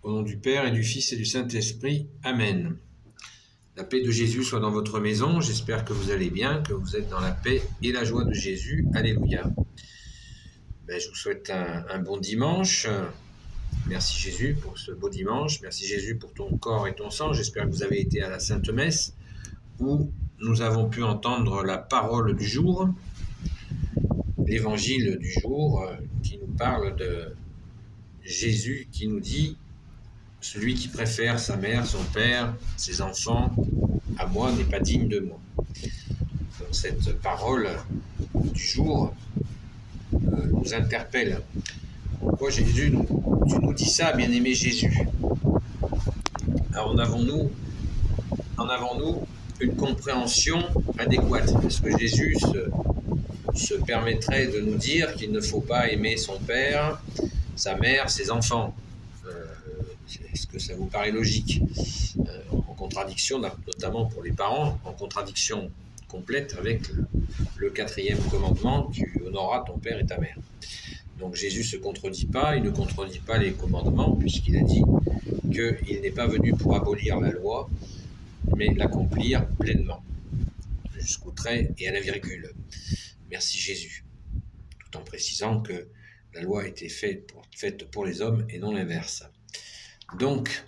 Au nom du Père et du Fils et du Saint-Esprit. Amen. La paix de Jésus soit dans votre maison. J'espère que vous allez bien, que vous êtes dans la paix et la joie de Jésus. Alléluia. Je vous souhaite un bon dimanche. Merci Jésus pour ce beau dimanche. Merci Jésus pour ton corps et ton sang. J'espère que vous avez été à la Sainte Messe où nous avons pu entendre la parole du jour, l'évangile du jour qui nous parle de Jésus qui nous dit « Celui qui préfère sa mère, son père, ses enfants à moi n'est pas digne de moi ». Donc cette parole du jour nous interpelle. Pourquoi Jésus, tu nous dis ça, bien-aimé Jésus? Alors en avons-nous une compréhension adéquate? Est-ce que Jésus se permettrait de nous dire qu'il ne faut pas aimer son père, sa mère, ses enfants? Est-ce que ça vous paraît logique? En contradiction, notamment pour les parents, en contradiction complète avec le 4e commandement, tu honoreras ton père et ta mère. Donc Jésus ne se contredit pas, il ne contredit pas les commandements, puisqu'il a dit qu'il n'est pas venu pour abolir la loi, mais l'accomplir pleinement, jusqu'au trait et à la virgule. Merci Jésus, tout en précisant que la loi était faite pour les hommes et non l'inverse. Donc,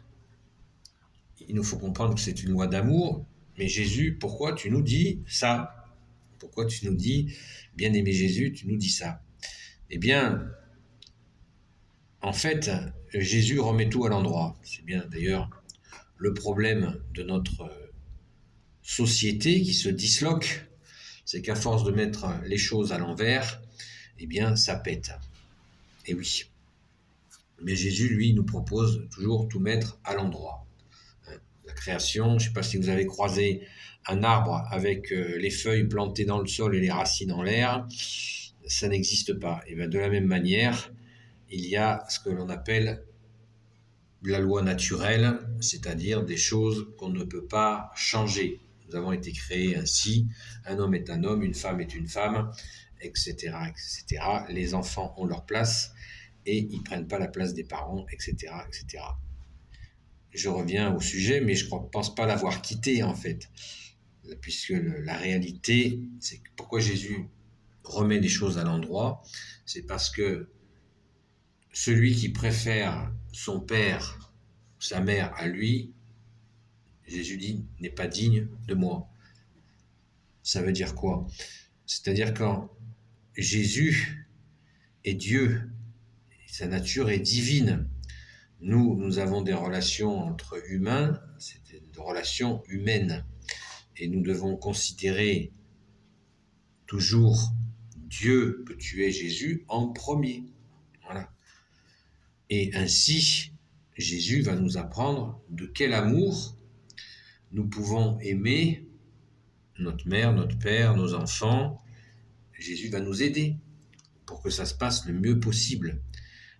il nous faut comprendre que c'est une loi d'amour, mais Jésus, pourquoi tu nous dis ça? Pourquoi tu nous dis, bien-aimé Jésus, tu nous dis ça? Eh bien, en fait, Jésus remet tout à l'endroit. C'est bien d'ailleurs le problème de notre société qui se disloque, c'est qu'à force de mettre les choses à l'envers, eh bien, ça pète. Et oui. Mais Jésus, lui, nous propose toujours tout mettre à l'endroit. La création, je ne sais pas si vous avez croisé un arbre avec les feuilles plantées dans le sol et les racines en l'air, ça n'existe pas. Et bien, de la même manière, il y a ce que l'on appelle la loi naturelle, c'est-à-dire des choses qu'on ne peut pas changer. Nous avons été créés ainsi, un homme est un homme, une femme est une femme, etc., etc. Les enfants ont leur place et ils ne prennent pas la place des parents, etc., etc. Je reviens au sujet, mais je ne pense pas l'avoir quitté, en fait, puisque la réalité, c'est que pourquoi Jésus remet les choses à l'endroit, c'est parce que celui qui préfère son père, sa mère à lui, Jésus dit, n'est pas digne de moi. Ça veut dire quoi? C'est-à-dire quand Jésus est Dieu, sa nature est divine. Nous avons des relations entre humains, c'est des relations humaines. Et nous devons considérer toujours Dieu que tu es Jésus en premier. Voilà. Et ainsi, Jésus va nous apprendre de quel amour nous pouvons aimer notre mère, notre père, nos enfants. Jésus va nous aider pour que ça se passe le mieux possible.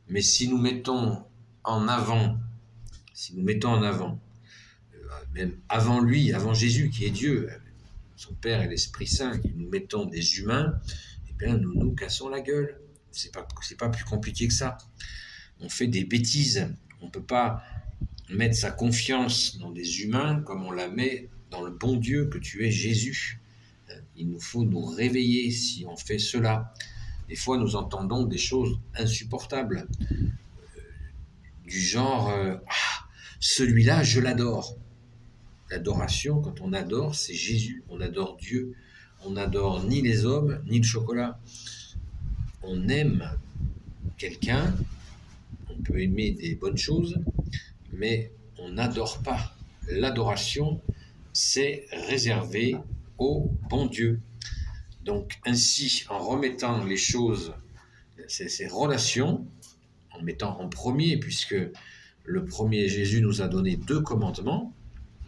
Mais si nous mettons en avant, même avant lui, avant Jésus qui est Dieu, son Père et l'Esprit Saint, et nous mettons des humains, eh bien nous nous cassons la gueule. C'est pas plus compliqué que ça. On fait des bêtises. On ne peut pas mettre sa confiance dans des humains comme on la met dans le bon Dieu que tu es Jésus. Il nous faut nous réveiller si on fait cela. Des fois, nous entendons des choses insupportables, du genre celui-là, je l'adore. L'adoration, quand on adore, c'est Jésus. On adore Dieu. On n'adore ni les hommes, ni le chocolat. On aime quelqu'un, on peut aimer des bonnes choses, mais on n'adore pas. L'adoration, c'est réservé au bon Dieu. Donc ainsi, en remettant les choses, ces relations, en mettant en premier, puisque le premier Jésus nous a donné 2 commandements,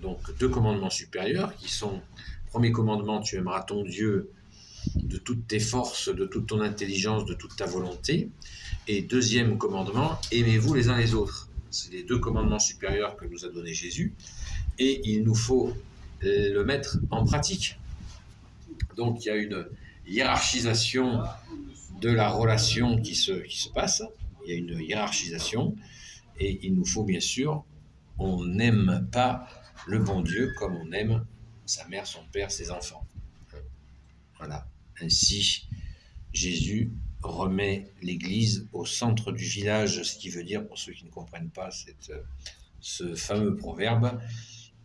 donc 2 commandements supérieurs, qui sont, premier commandement, tu aimeras ton Dieu de toutes tes forces, de toute ton intelligence, de toute ta volonté, et 2e commandement, aimez-vous les uns les autres. C'est les 2 commandements supérieurs que nous a donné Jésus, et il nous faut le mettre en pratique. Donc il y a une hiérarchisation de la relation qui se passe, il y a une hiérarchisation, Et il nous faut bien sûr, on n'aime pas le bon Dieu comme on aime sa mère, son père, ses enfants. Voilà. Ainsi, Jésus remet l'Église au centre du village, ce qui veut dire, pour ceux qui ne comprennent pas ce fameux proverbe,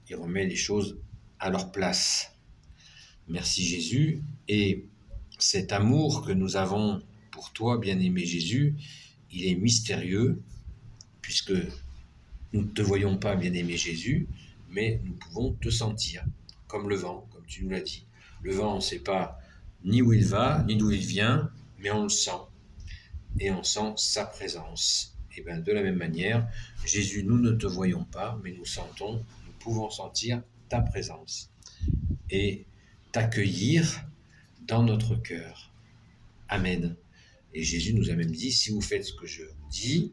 il remet les choses à leur place. Merci Jésus. Et cet amour que nous avons pour toi, bien-aimé Jésus, il est mystérieux, puisque nous ne te voyons pas, bien-aimé Jésus, mais nous pouvons te sentir, comme le vent, comme tu nous l'as dit. Le vent, on ne sait pas ni où il va, ni d'où il vient, mais on le sent, et on sent sa présence. Et bien, de la même manière, Jésus, nous ne te voyons pas, mais nous sentons, nous pouvons sentir ta présence, et t'accueillir dans notre cœur. Amen. Et Jésus nous a même dit, si vous faites ce que je vous dis,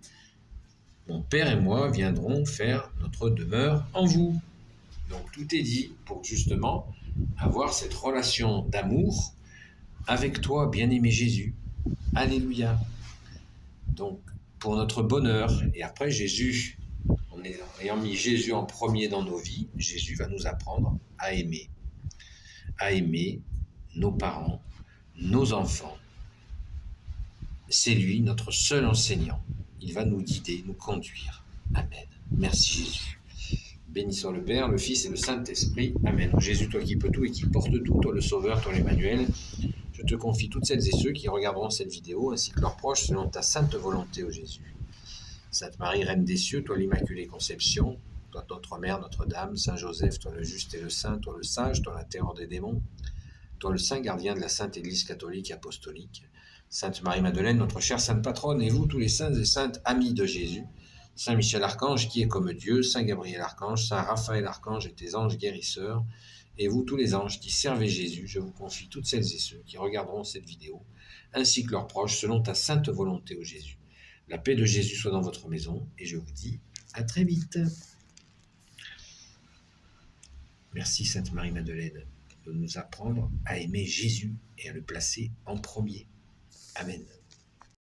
mon Père et moi viendrons faire notre demeure en vous. Donc tout est dit pour justement avoir cette relation d'amour avec toi, bien-aimé Jésus. Alléluia. Donc pour notre bonheur, et après Jésus, en ayant mis Jésus en premier dans nos vies, Jésus va nous apprendre à aimer nos parents, nos enfants. C'est lui, notre seul enseignant. Il va nous guider, nous conduire. Amen. Merci Jésus. Béni soit le Père, le Fils et le Saint-Esprit. Amen. Jésus, toi qui peux tout et qui porte tout, toi le Sauveur, toi l'Emmanuel, je te confie toutes celles et ceux qui regarderont cette vidéo, ainsi que leurs proches, selon ta sainte volonté, ô Jésus. Sainte Marie, Reine des cieux, toi l'Immaculée Conception, toi notre Mère, Notre-Dame, Saint Joseph, toi le juste et le saint, toi le sage, toi la terreur des démons, toi le saint gardien de la Sainte Église catholique et apostolique, Sainte Marie-Madeleine, notre chère Sainte Patronne, et vous tous les saints et saintes amis de Jésus, Saint Michel Archange qui est comme Dieu, Saint Gabriel Archange, Saint Raphaël Archange et tes anges guérisseurs, et vous tous les anges qui servez Jésus, je vous confie toutes celles et ceux qui regarderont cette vidéo, ainsi que leurs proches, selon ta sainte volonté, ô Jésus. La paix de Jésus soit dans votre maison, et je vous dis à très vite. Merci Sainte Marie-Madeleine de nous apprendre à aimer Jésus et à le placer en premier. Amen.